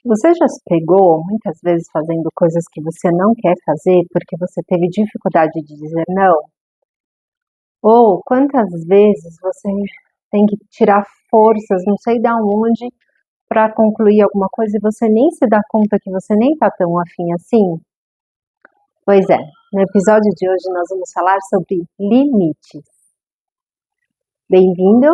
Você já se pegou muitas vezes fazendo coisas que você não quer fazer porque você teve dificuldade de dizer não? Ou quantas vezes você tem que tirar forças, não sei da onde, para concluir alguma coisa e você nem se dá conta que você nem tá tão afim assim? Pois é, no episódio de hoje nós vamos falar sobre limites. Bem-vindo!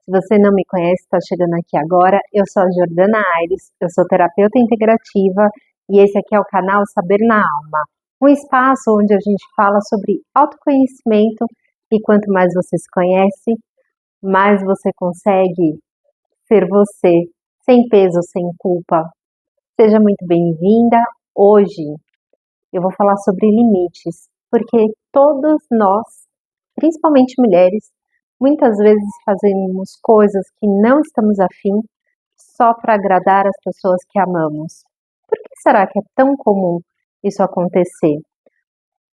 Se você não me conhece, está chegando aqui agora, eu sou a Jordana Aires, eu sou terapeuta integrativa e esse aqui é o canal Saber na Alma, um espaço onde a gente fala sobre autoconhecimento e quanto mais você se conhece, mais você consegue ser você, sem peso, sem culpa. Seja muito bem-vinda. Hoje eu vou falar sobre limites, porque todos nós, principalmente mulheres, muitas vezes fazemos coisas que não estamos afim só para agradar as pessoas que amamos. Por que será que é tão comum isso acontecer?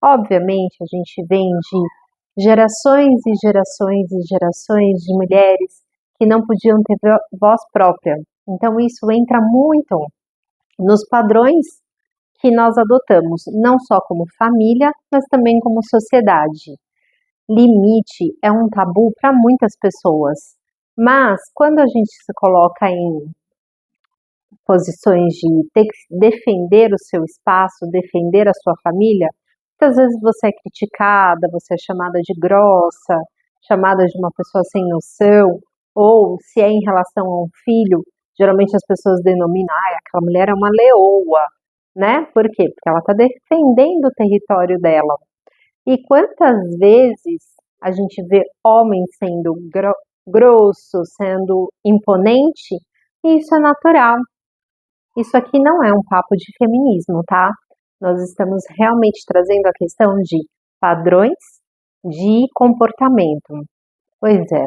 Obviamente, a gente vem de gerações e gerações e gerações de mulheres que não podiam ter voz própria. Então, isso entra muito nos padrões que nós adotamos, não só como família, mas também como sociedade. Limite é um tabu para muitas pessoas, mas quando a gente se coloca em posições de ter que defender o seu espaço, defender a sua família, muitas vezes você é criticada, você é chamada de grossa, chamada de uma pessoa sem noção, ou se é em relação a um filho, geralmente as pessoas denominam, ah, aquela mulher é uma leoa, né? Por quê? Porque ela está defendendo o território dela. E quantas vezes a gente vê homens sendo grosso, sendo imponente, e isso é natural. Isso aqui não é um papo de feminismo, tá? Nós estamos realmente trazendo a questão de padrões de comportamento. Pois é.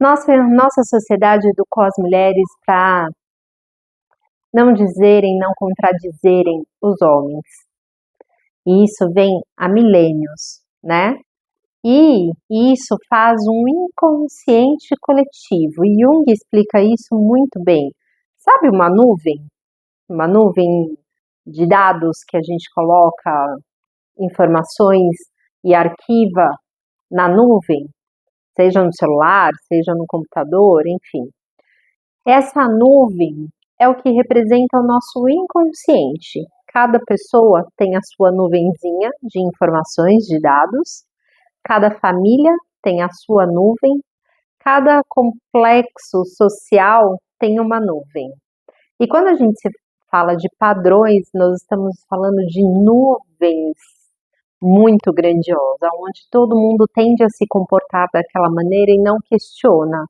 Nossa sociedade educou as mulheres para não dizerem, não contradizerem os homens. E isso vem há milênios, né? E isso faz um inconsciente coletivo. E Jung explica isso muito bem. Sabe uma nuvem? Uma nuvem de dados que a gente coloca informações e arquiva na nuvem, seja no celular, seja no computador, enfim. Essa nuvem é o que representa o nosso inconsciente. Cada pessoa tem a sua nuvenzinha de informações, de dados, cada família tem a sua nuvem, cada complexo social tem uma nuvem. E quando a gente se fala de padrões, nós estamos falando de nuvens muito grandiosas, onde todo mundo tende a se comportar daquela maneira e não questiona.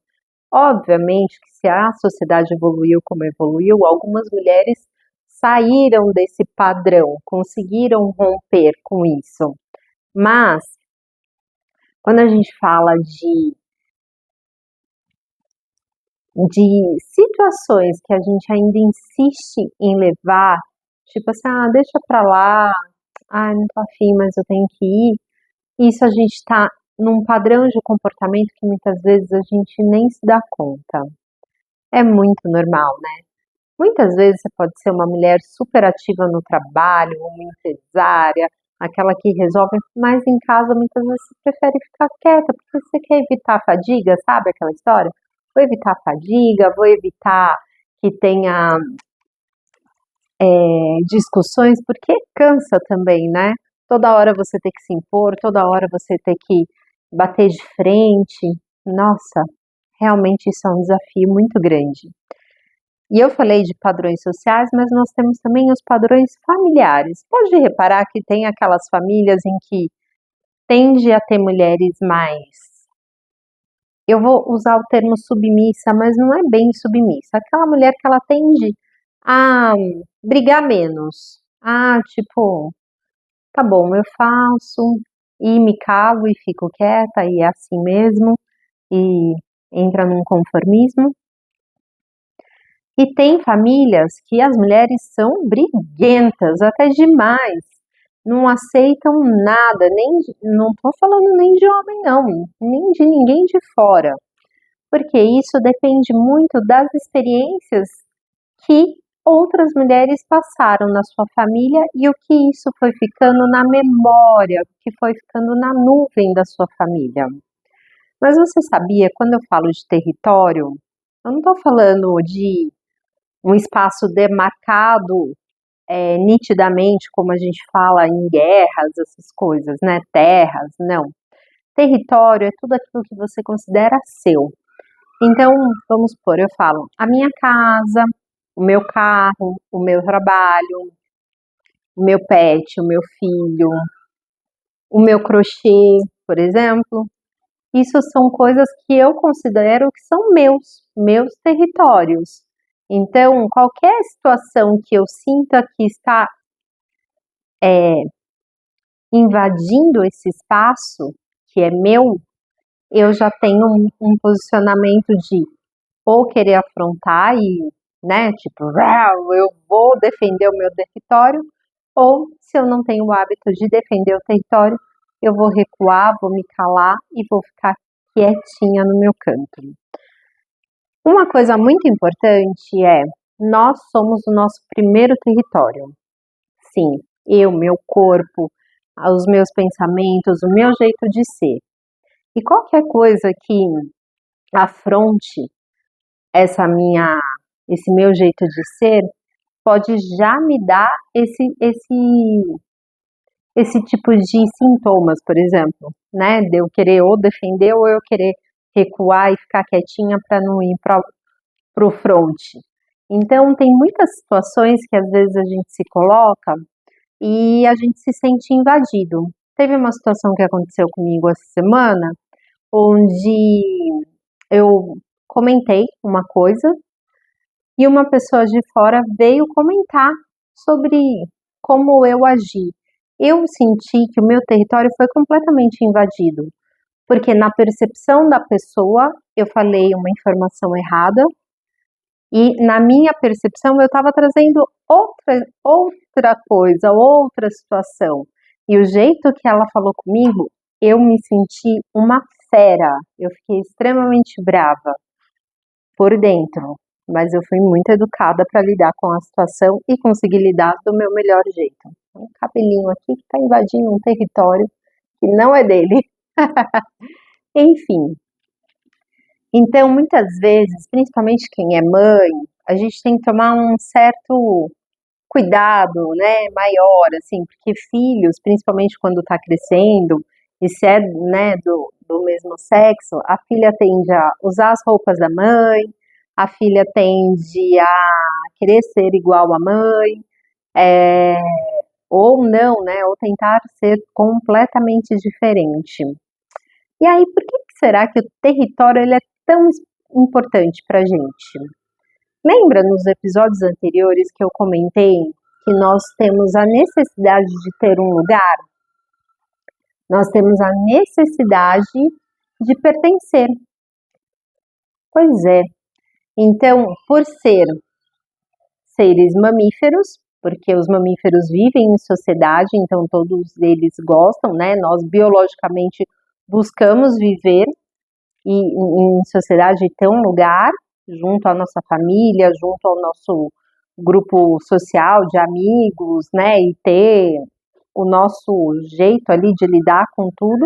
Obviamente que se a sociedade evoluiu como evoluiu, algumas mulheres saíram desse padrão, conseguiram romper com isso. Mas quando a gente fala de situações que a gente ainda insiste em levar, tipo assim, ah, deixa pra lá, ah, não tô afim, mas eu tenho que ir. Isso a gente tá num padrão de comportamento que muitas vezes a gente nem se dá conta. É muito normal, né? Muitas vezes você pode ser uma mulher super ativa no trabalho, uma empresária, aquela que resolve, mas em casa muitas vezes você prefere ficar quieta, porque você quer evitar a fadiga, sabe aquela história? Vou evitar a fadiga, vou evitar que tenha discussões, porque cansa também, né? Toda hora você ter que se impor, toda hora você ter que bater de frente. Nossa, realmente isso é um desafio muito grande. E eu falei de padrões sociais, mas nós temos também os padrões familiares. Pode reparar que tem aquelas famílias em que tende a ter mulheres mais. Eu vou usar o termo submissa, mas não é bem submissa. Aquela mulher que ela tende a brigar menos. Ah, tipo, tá bom, eu faço e me calo e fico quieta e é assim mesmo e entra num conformismo. E tem famílias que as mulheres são briguentas, até demais, não aceitam nada, nem, não estou falando nem de homem não, nem de ninguém de fora, porque isso depende muito das experiências que outras mulheres passaram na sua família e o que isso foi ficando na memória, o que foi ficando na nuvem da sua família. Mas você sabia, quando eu falo de território, eu não estou falando de um espaço demarcado nitidamente, como a gente fala em guerras, essas coisas, né? Terras, não. Território é tudo aquilo que você considera seu. Então, vamos supor, eu falo a minha casa, o meu carro, o meu trabalho, o meu pet, o meu filho, o meu crochê, por exemplo. Isso são coisas que eu considero que são meus territórios. Então, qualquer situação que eu sinta que está invadindo esse espaço, que é meu, eu já tenho um posicionamento de ou querer afrontar e, né, tipo, eu vou defender o meu território, ou se eu não tenho o hábito de defender o território, eu vou recuar, vou me calar e vou ficar quietinha no meu canto. Uma coisa muito importante é, nós somos o nosso primeiro território. Sim, eu, meu corpo, os meus pensamentos, o meu jeito de ser. E qualquer coisa que afronte esse meu jeito de ser, pode já me dar esse tipo de sintomas, por exemplo, né? De eu querer ou defender ou eu querer recuar e ficar quietinha para não ir para o front. Então, tem muitas situações que às vezes a gente se coloca e a gente se sente invadido. Teve uma situação que aconteceu comigo essa semana, onde eu comentei uma coisa e uma pessoa de fora veio comentar sobre como eu agi. Eu senti que o meu território foi completamente invadido, porque na percepção da pessoa eu falei uma informação errada e na minha percepção eu estava trazendo outra coisa, outra situação. E o jeito que ela falou comigo, eu me senti uma fera, eu fiquei extremamente brava por dentro, mas eu fui muito educada para lidar com a situação e conseguir lidar do meu melhor jeito. Um cabelinho aqui que está invadindo um território que não é dele. Enfim, então muitas vezes, principalmente quem é mãe, a gente tem que tomar um certo cuidado, né, maior, assim, porque filhos, principalmente quando está crescendo, e se é, né, do mesmo sexo, a filha tende a usar as roupas da mãe, a filha tende a querer ser igual à mãe, é, ou não, né, ou tentar ser completamente diferente. E aí, por que será que o território ele é tão importante para a gente? Lembra nos episódios anteriores que eu comentei que nós temos a necessidade de ter um lugar? Nós temos a necessidade de pertencer. Pois é. Então, por ser seres mamíferos, porque os mamíferos vivem em sociedade, então todos eles gostam, né? Nós biologicamente buscamos viver em sociedade e ter um lugar junto à nossa família, junto ao nosso grupo social de amigos, né? E ter o nosso jeito ali de lidar com tudo,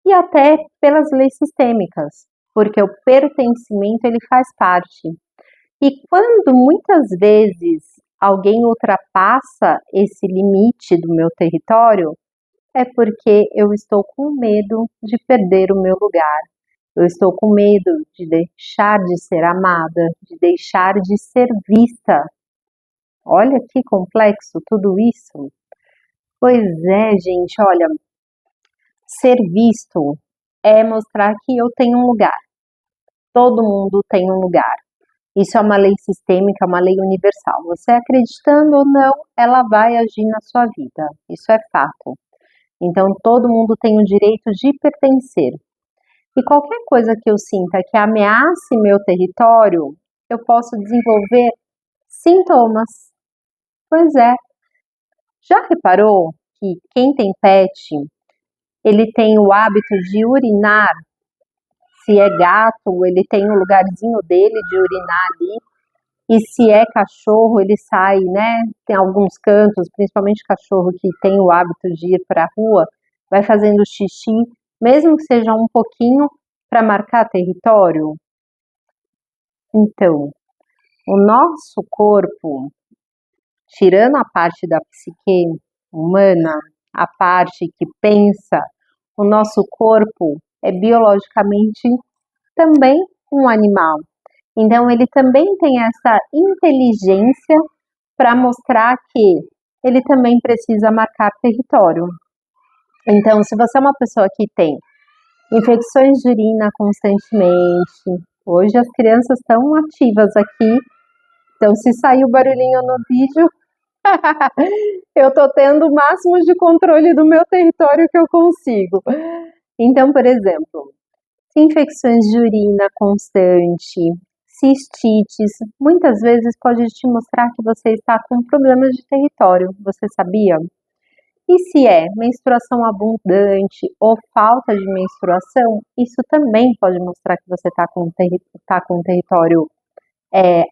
e até pelas leis sistêmicas, porque o pertencimento ele faz parte. E quando muitas vezes alguém ultrapassa esse limite do meu território, é porque eu estou com medo de perder o meu lugar. Eu estou com medo de deixar de ser amada, de deixar de ser vista. Olha que complexo tudo isso. Pois é, gente, olha, ser visto é mostrar que eu tenho um lugar. Todo mundo tem um lugar. Isso é uma lei sistêmica, uma lei universal. Você acreditando ou não, ela vai agir na sua vida. Isso é fato. Então, todo mundo tem o direito de pertencer. E qualquer coisa que eu sinta que ameace meu território, eu posso desenvolver sintomas. Pois é. Já reparou que quem tem pet, ele tem o hábito de urinar? Se é gato, ele tem um lugarzinho dele de urinar ali. E se é cachorro, ele sai, né? Tem alguns cantos, principalmente cachorro que tem o hábito de ir para a rua, vai fazendo xixi, mesmo que seja um pouquinho, para marcar território. Então, o nosso corpo, tirando a parte da psique humana, a parte que pensa, o nosso corpo é biologicamente também um animal. Então, ele também tem essa inteligência para mostrar que ele também precisa marcar território. Então, se você é uma pessoa que tem infecções de urina constantemente, hoje as crianças estão ativas aqui, então se sair o barulhinho no vídeo, eu estou tendo o máximo de controle do meu território que eu consigo. Então, por exemplo, infecções de urina constante, cistites, muitas vezes pode te mostrar que você está com problemas de território, você sabia? E se é menstruação abundante ou falta de menstruação, isso também pode mostrar que você está com um território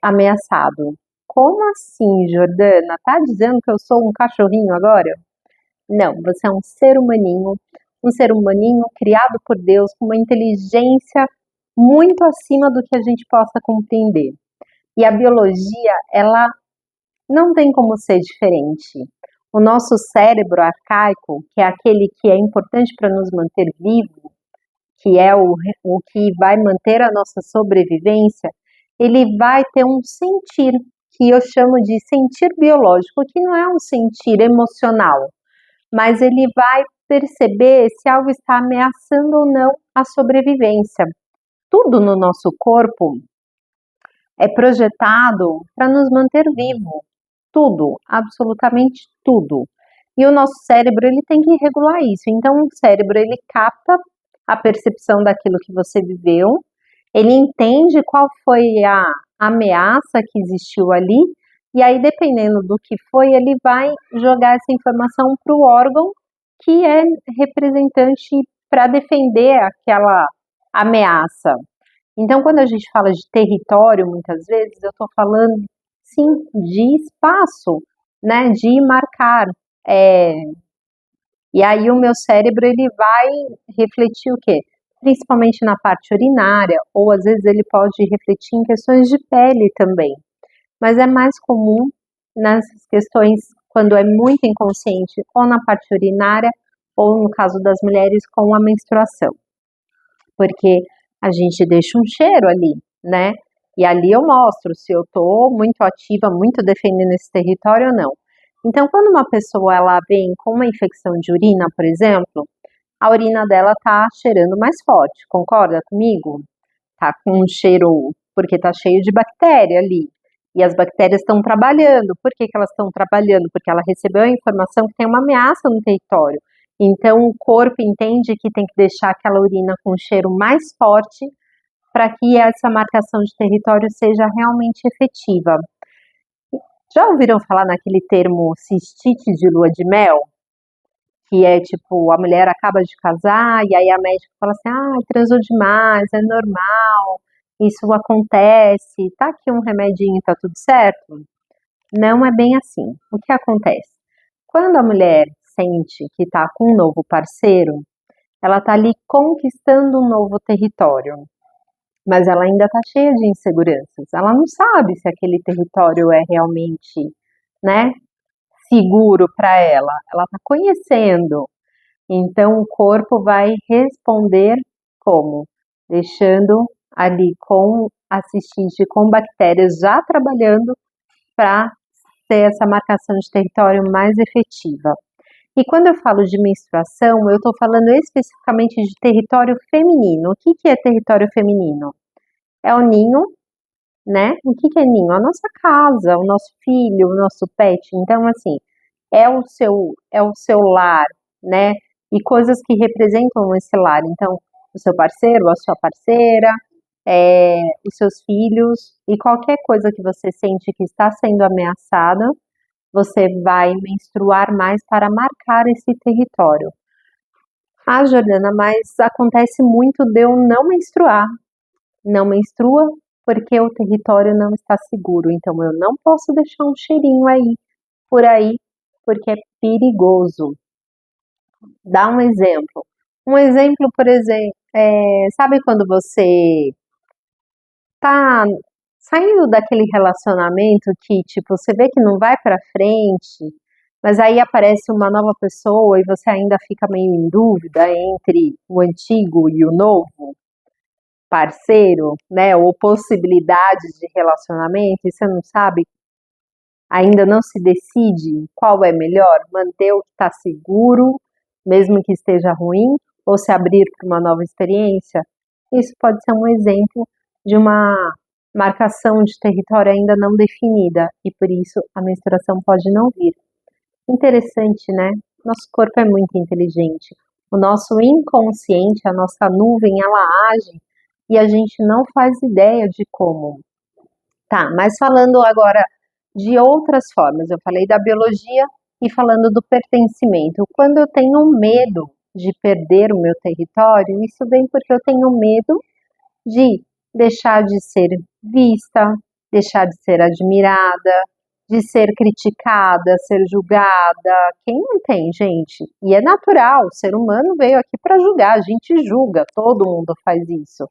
ameaçado. Como assim, Jordana? Tá dizendo que eu sou um cachorrinho agora? Não, você é um ser humaninho criado por Deus com uma inteligência muito acima do que a gente possa compreender. E a biologia, ela não tem como ser diferente. O nosso cérebro arcaico, que é aquele que é importante para nos manter vivos, que é o que vai manter a nossa sobrevivência, ele vai ter um sentir, que eu chamo de sentir biológico, que não é um sentir emocional, mas ele vai perceber se algo está ameaçando ou não a sobrevivência. Tudo no nosso corpo é projetado para nos manter vivo. Tudo, absolutamente tudo. E o nosso cérebro, ele tem que regular isso. Então, o cérebro, ele capta a percepção daquilo que você viveu, ele entende qual foi a ameaça que existiu ali, e aí, dependendo do que foi, ele vai jogar essa informação para o órgão que é representante para defender aquela ameaça. Então, quando a gente fala de território, muitas vezes, eu estou falando, sim, de espaço, né, de marcar. E aí o meu cérebro, ele vai refletir o quê? Principalmente na parte urinária, ou às vezes ele pode refletir em questões de pele também. Mas é mais comum nessas questões, quando é muito inconsciente, ou na parte urinária, ou no caso das mulheres, com a menstruação. Porque a gente deixa um cheiro ali, né? E ali eu mostro se eu tô muito ativa, muito defendendo esse território ou não. Então, quando uma pessoa ela vem com uma infecção de urina, por exemplo, a urina dela tá cheirando mais forte, concorda comigo? Tá com um cheiro, porque tá cheio de bactéria ali. E as bactérias estão trabalhando. Por que que elas estão trabalhando? Porque ela recebeu a informação que tem uma ameaça no território. Então, o corpo entende que tem que deixar aquela urina com um cheiro mais forte para que essa marcação de território seja realmente efetiva. Já ouviram falar naquele termo cistite de lua de mel? Que é tipo, a mulher acaba de casar e aí a médica fala assim, transou demais, é normal, isso acontece, tá aqui um remedinho, tá tudo certo? Não é bem assim. O que acontece? Quando a mulher sente que tá com um novo parceiro, ela tá ali conquistando um novo território, mas ela ainda tá cheia de inseguranças. Ela não sabe se aquele território é realmente, né, seguro para ela. Ela está conhecendo. Então, o corpo vai responder como? Deixando ali com a cistite, com bactérias já trabalhando para ter essa marcação de território mais efetiva. E quando eu falo de menstruação, eu estou falando especificamente de território feminino. O que que é território feminino? É o ninho, né? O que que é ninho? A nossa casa, o nosso filho, o nosso pet. Então, assim, é o seu lar, né? E coisas que representam esse lar. Então, o seu parceiro, a sua parceira, os seus filhos e qualquer coisa que você sente que está sendo ameaçada, você vai menstruar mais para marcar esse território. Ah, Jordana, mas acontece muito de eu não menstruar. Não menstrua? porque o território não está seguro. Então eu não posso deixar um cheirinho aí, por aí, porque é perigoso. Dá um exemplo. Um exemplo, por exemplo, sabe quando você tá saindo daquele relacionamento que, tipo, você vê que não vai pra frente, mas aí aparece uma nova pessoa e você ainda fica meio em dúvida entre o antigo e o novo parceiro, né? Ou possibilidades de relacionamento, e você não sabe, ainda não se decide qual é melhor, manter o que está seguro, mesmo que esteja ruim, ou se abrir para uma nova experiência. Isso pode ser um exemplo de uma marcação de território ainda não definida, e por isso a menstruação pode não vir. Interessante, né? Nosso corpo é muito inteligente. O nosso inconsciente, a nossa nuvem, ela age e a gente não faz ideia de como. Tá, mas falando agora de outras formas, eu falei da biologia e falando do pertencimento. Quando eu tenho medo de perder o meu território, isso vem porque eu tenho medo de deixar de ser vista, deixar de ser admirada, de ser criticada, ser julgada. Quem não tem, gente? E é natural, o ser humano veio aqui para julgar, a gente julga, todo mundo faz isso.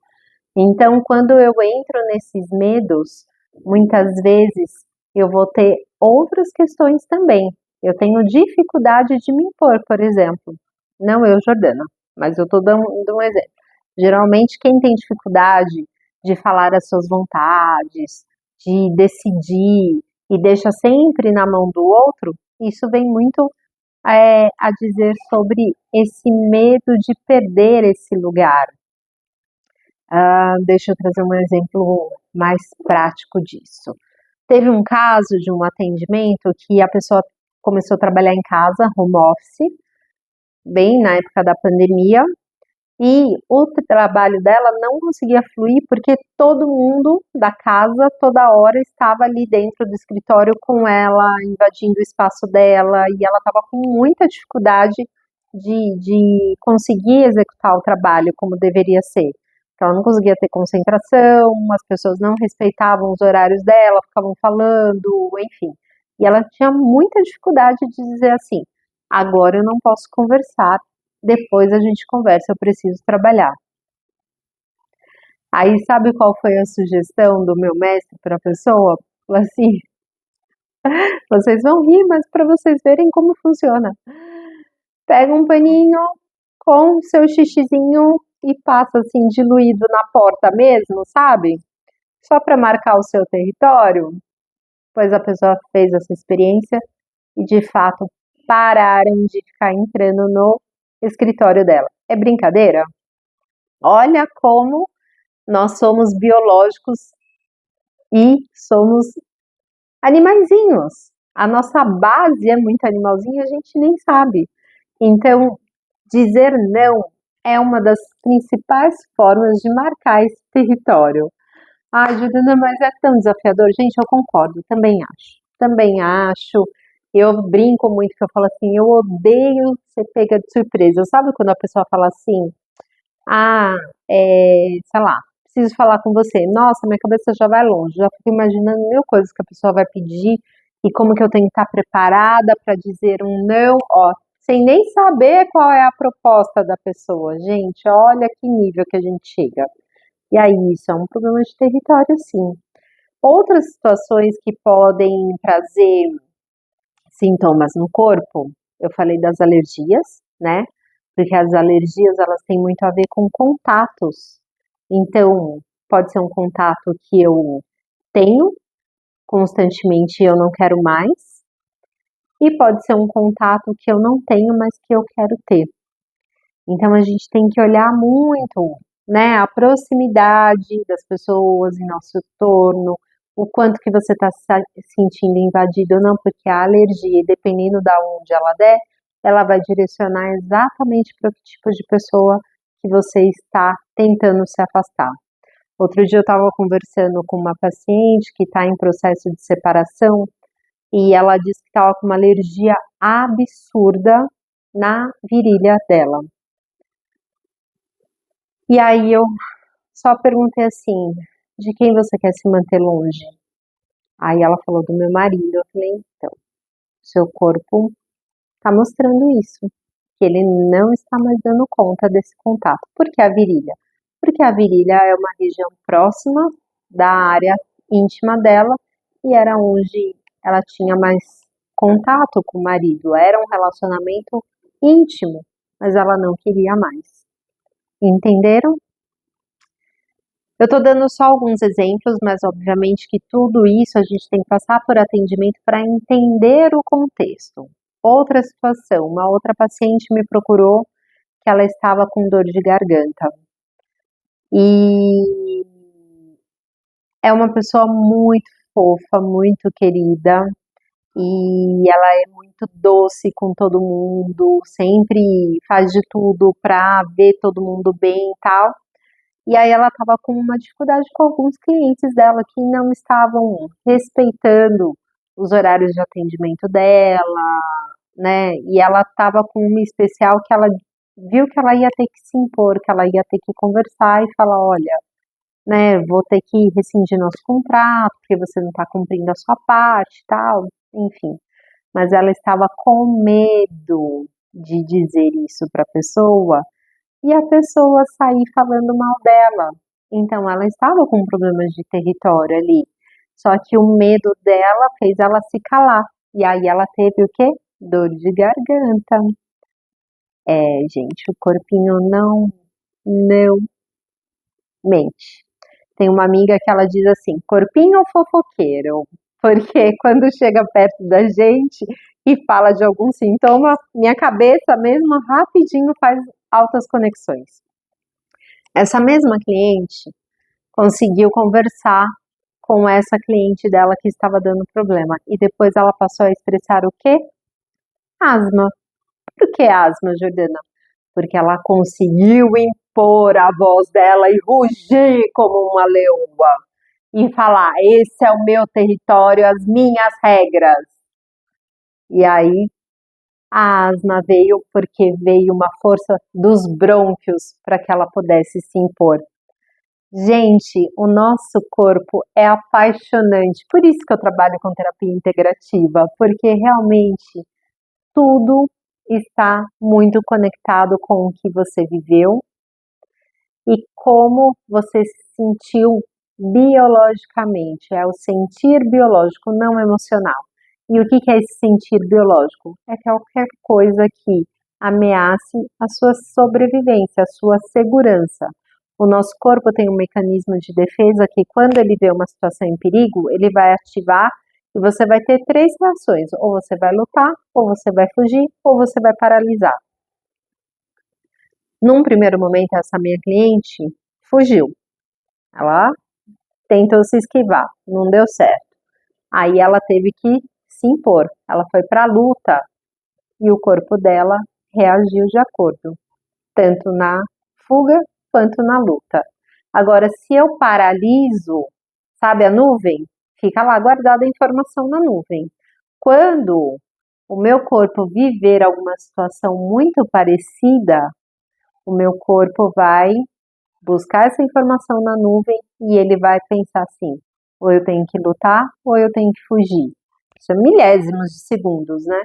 Então, quando eu entro nesses medos, muitas vezes eu vou ter outras questões também. Eu tenho dificuldade de me impor, por exemplo. Não eu, Jordana, mas eu estou dando um exemplo. Geralmente, quem tem dificuldade de falar as suas vontades, de decidir e deixa sempre na mão do outro, isso vem muito a dizer sobre esse medo de perder esse lugar. Deixa eu trazer um exemplo mais prático disso. Teve um caso de um atendimento que a pessoa começou a trabalhar em casa, home office, bem na época da pandemia, e o trabalho dela não conseguia fluir porque todo mundo da casa, toda hora, estava ali dentro do escritório com ela, invadindo o espaço dela, e ela estava com muita dificuldade de conseguir executar o trabalho como deveria ser. Então, ela não conseguia ter concentração, as pessoas não respeitavam os horários dela, ficavam falando, enfim. E ela tinha muita dificuldade de dizer assim: agora eu não posso conversar, depois a gente conversa, eu preciso trabalhar. Aí, sabe qual foi a sugestão do meu mestre para a pessoa? Falou assim: vocês vão rir, mas para vocês verem como funciona. Pega um paninho com seu xixizinho e passa assim diluído na porta mesmo, sabe? Só para marcar o seu território. Pois a pessoa fez essa experiência e de fato pararam de ficar entrando no escritório dela. É brincadeira? Olha como nós somos biológicos e somos animaizinhos. A nossa base é muito animalzinha, a gente nem sabe. Então, dizer não é uma das principais formas de marcar esse território. Ai, Juliana, mas é tão desafiador. Gente, eu concordo, também acho. Também acho. Eu brinco muito que eu falo assim, eu odeio ser pega de surpresa. Sabe quando a pessoa fala assim, ah, sei lá, preciso falar com você. Nossa, minha cabeça já vai longe, já fico imaginando mil coisas que a pessoa vai pedir e como que eu tenho que estar preparada para dizer um não, ó, sem nem saber qual é a proposta da pessoa. Gente, olha que nível que a gente chega. E aí, isso é um problema de território, sim. Outras situações que podem trazer sintomas no corpo, eu falei das alergias, né? Porque as alergias, elas têm muito a ver com contatos. Então, pode ser um contato que eu tenho constantemente e eu não quero mais, e pode ser um contato que eu não tenho, mas que eu quero ter. Então, a gente tem que olhar muito, né, a proximidade das pessoas em nosso entorno, o quanto que você está se sentindo invadido ou não, porque a alergia, dependendo da onde ela der, ela vai direcionar exatamente para que tipo de pessoa que você está tentando se afastar. Outro dia eu estava conversando com uma paciente que está em processo de separação e ela disse que estava com uma alergia absurda na virilha dela. E aí eu só perguntei assim, De quem você quer se manter longe? Aí ela falou do meu marido. Eu falei, então, seu corpo está mostrando isso, que ele não está mais dando conta desse contato. Por que a virilha? Porque a virilha é uma região próxima da área íntima dela e era onde ela tinha mais contato com o marido. Era um relacionamento íntimo, mas ela não queria mais. Entenderam? Eu estou dando só alguns exemplos, mas obviamente que tudo isso a gente tem que passar por atendimento para entender o contexto. Outra situação, uma outra paciente me procurou que ela estava com dor de garganta. E é uma pessoa muito fofa, muito querida, e ela é muito doce com todo mundo, sempre faz de tudo para ver todo mundo bem e tal. E aí ela estava com uma dificuldade com alguns clientes dela que não estavam respeitando os horários de atendimento dela, né? E ela estava com uma especial que ela viu que ela ia ter que se impor, que ela ia ter que conversar e falar, olha, né, vou ter que rescindir nosso contrato, porque você não está cumprindo a sua parte, tal, enfim. Mas ela estava com medo de dizer isso para a pessoa e a pessoa sair falando mal dela. Então ela estava com problemas de território ali. Só que o medo dela fez ela se calar. E aí ela teve o quê? Dor de garganta. É, gente, o corpinho não mente. Tem uma amiga que ela diz assim, corpinho fofoqueiro, porque quando chega perto da gente e fala de algum sintoma, minha cabeça mesmo rapidinho faz altas conexões. Essa mesma cliente conseguiu conversar com essa cliente dela que estava dando problema e depois ela passou a expressar o quê? Asma. Por que asma, Jordana? Porque ela conseguiu impor a voz dela e rugir como uma leoa e falar: esse é o meu território, as minhas regras. E aí a asma veio porque veio uma força dos brônquios para que ela pudesse se impor. Gente, o nosso corpo é apaixonante, por isso que eu trabalho com terapia integrativa, porque realmente tudo está muito conectado com o que você viveu e como você se sentiu biologicamente. É o sentir biológico, não emocional. E o que é esse sentir biológico? É qualquer coisa que ameace a sua sobrevivência, a sua segurança. O nosso corpo tem um mecanismo de defesa que, quando ele vê uma situação em perigo, ele vai ativar e você vai ter três reações: ou você vai lutar, ou você vai fugir, ou você vai paralisar. Num primeiro momento, essa minha cliente fugiu. Ela tentou se esquivar, não deu certo. Aí ela teve que se impor. Ela foi para a luta e o corpo dela reagiu de acordo, tanto na fuga quanto na luta. Agora, se eu paraliso, sabe a nuvem? Fica lá guardada a informação na nuvem. Quando o meu corpo viver alguma situação muito parecida, o meu corpo vai buscar essa informação na nuvem e ele vai pensar assim: ou eu tenho que lutar ou eu tenho que fugir. Isso é milésimos de segundos, né?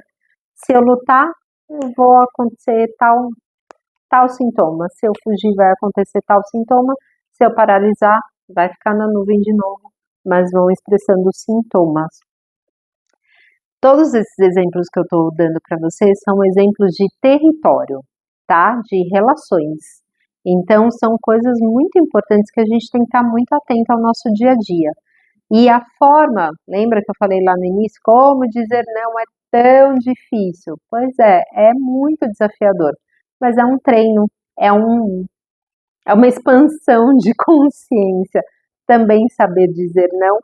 Se eu lutar, eu vou acontecer tal sintoma. Se eu fugir, vai acontecer tal sintoma. Se eu paralisar, vai ficar na nuvem de novo, mas vão expressando sintomas. Todos esses exemplos que eu estou dando para vocês são exemplos de território, tá? De relações. Então, são coisas muito importantes que a gente tem que estar muito atento ao nosso dia a dia. E a forma, lembra que eu falei lá no início, como dizer não é tão difícil? Pois é muito desafiador, mas é um treino, é, um, é uma expansão de consciência. Também saber dizer não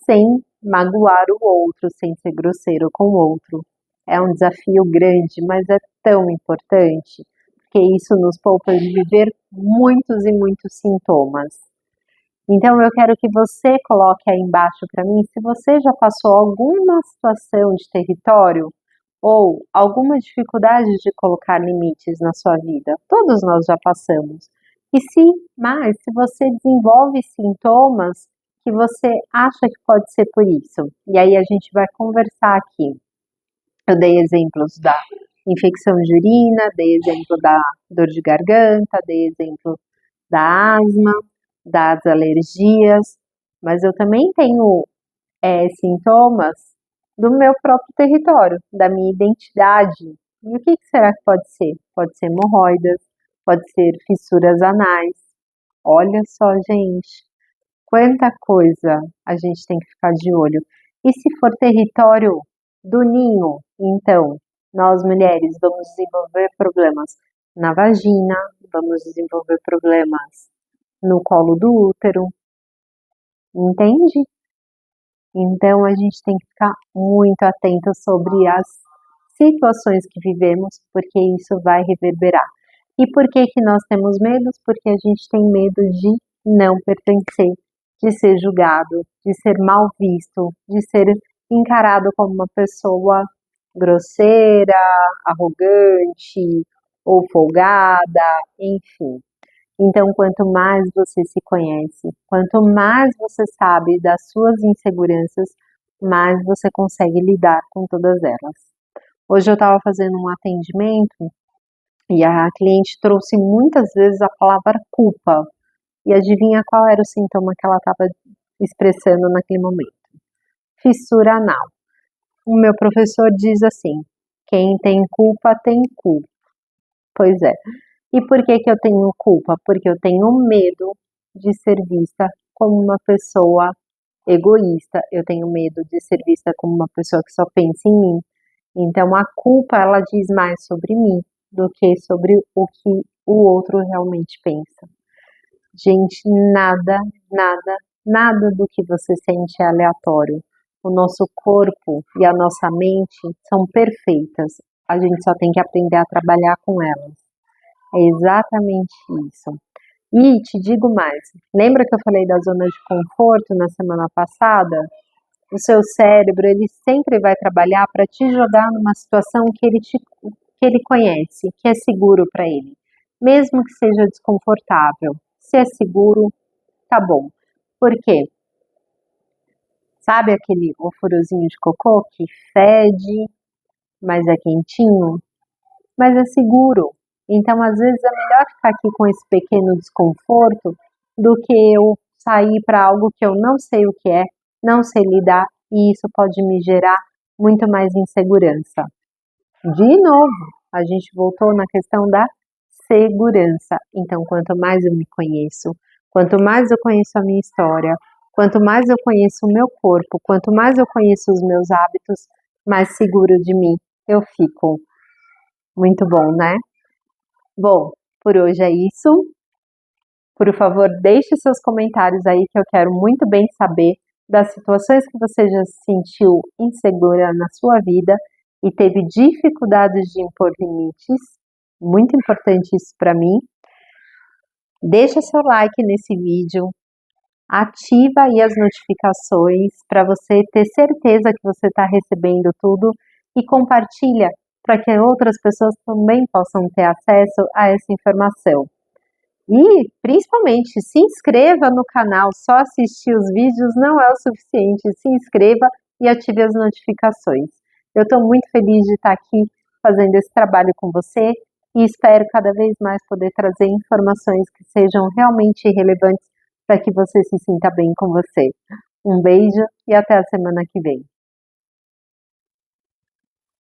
sem magoar o outro, sem ser grosseiro com o outro. É um desafio grande, mas é tão importante, porque isso nos poupa de viver muitos e muitos sintomas. Então eu quero que você coloque aí embaixo para mim se você já passou alguma situação de território ou alguma dificuldade de colocar limites na sua vida. Todos nós já passamos. E se você desenvolve sintomas que você acha que pode ser por isso. E aí a gente vai conversar aqui. Eu dei exemplos da infecção de urina, dei exemplo da dor de garganta, dei exemplo da asma, das alergias, mas eu também tenho sintomas do meu próprio território, da minha identidade. E o que será que pode ser? Pode ser hemorroidas, pode ser fissuras anais. Olha só, gente, quanta coisa a gente tem que ficar de olho. E se for território do ninho, então, nós mulheres vamos desenvolver problemas na vagina, vamos desenvolver problemas no colo do útero, entende? Então a gente tem que ficar muito atento sobre as situações que vivemos, porque isso vai reverberar. E por que que nós temos medos? Porque a gente tem medo de não pertencer, de ser julgado, de ser mal visto, de ser encarado como uma pessoa grosseira, arrogante ou folgada, enfim. Então, quanto mais você se conhece, quanto mais você sabe das suas inseguranças, mais você consegue lidar com todas elas. Hoje eu estava fazendo um atendimento e a cliente trouxe muitas vezes a palavra culpa. E adivinha qual era o sintoma que ela estava expressando naquele momento? Fissura anal. O meu professor diz assim: quem tem culpa tem cu. Pois é. E por que que eu tenho culpa? Porque eu tenho medo de ser vista como uma pessoa egoísta, eu tenho medo de ser vista como uma pessoa que só pensa em mim. Então a culpa ela diz mais sobre mim do que sobre o que o outro realmente pensa. Gente, nada do que você sente é aleatório. O nosso corpo e a nossa mente são perfeitas. A gente só tem que aprender a trabalhar com elas. É exatamente isso. E te digo mais, lembra que eu falei da zona de conforto na semana passada? O seu cérebro, ele sempre vai trabalhar para te jogar numa situação que ele conhece, que é seguro para ele. Mesmo que seja desconfortável. Se é seguro, tá bom. Por quê? Sabe aquele furozinho de cocô que fede, mas é quentinho? Mas é seguro. Então, às vezes, é melhor ficar aqui com esse pequeno desconforto do que eu sair para algo que eu não sei o que é, não sei lidar, e isso pode me gerar muito mais insegurança. De novo, a gente voltou na questão da segurança. Então, quanto mais eu me conheço, quanto mais eu conheço a minha história, quanto mais eu conheço o meu corpo, quanto mais eu conheço os meus hábitos, mais seguro de mim eu fico. Muito bom, né? Bom, por hoje é isso. Por favor, deixe seus comentários aí que eu quero muito bem saber das situações que você já se sentiu insegura na sua vida e teve dificuldades de impor limites. Muito importante isso para mim. Deixa seu like nesse vídeo, ativa aí as notificações para você ter certeza que você está recebendo tudo e compartilha para que outras pessoas também possam ter acesso a essa informação. E, principalmente, se inscreva no canal, só assistir os vídeos não é o suficiente, se inscreva e ative as notificações. Eu estou muito feliz de estar aqui fazendo esse trabalho com você e espero cada vez mais poder trazer informações que sejam realmente relevantes para que você se sinta bem com você. Um beijo e até a semana que vem.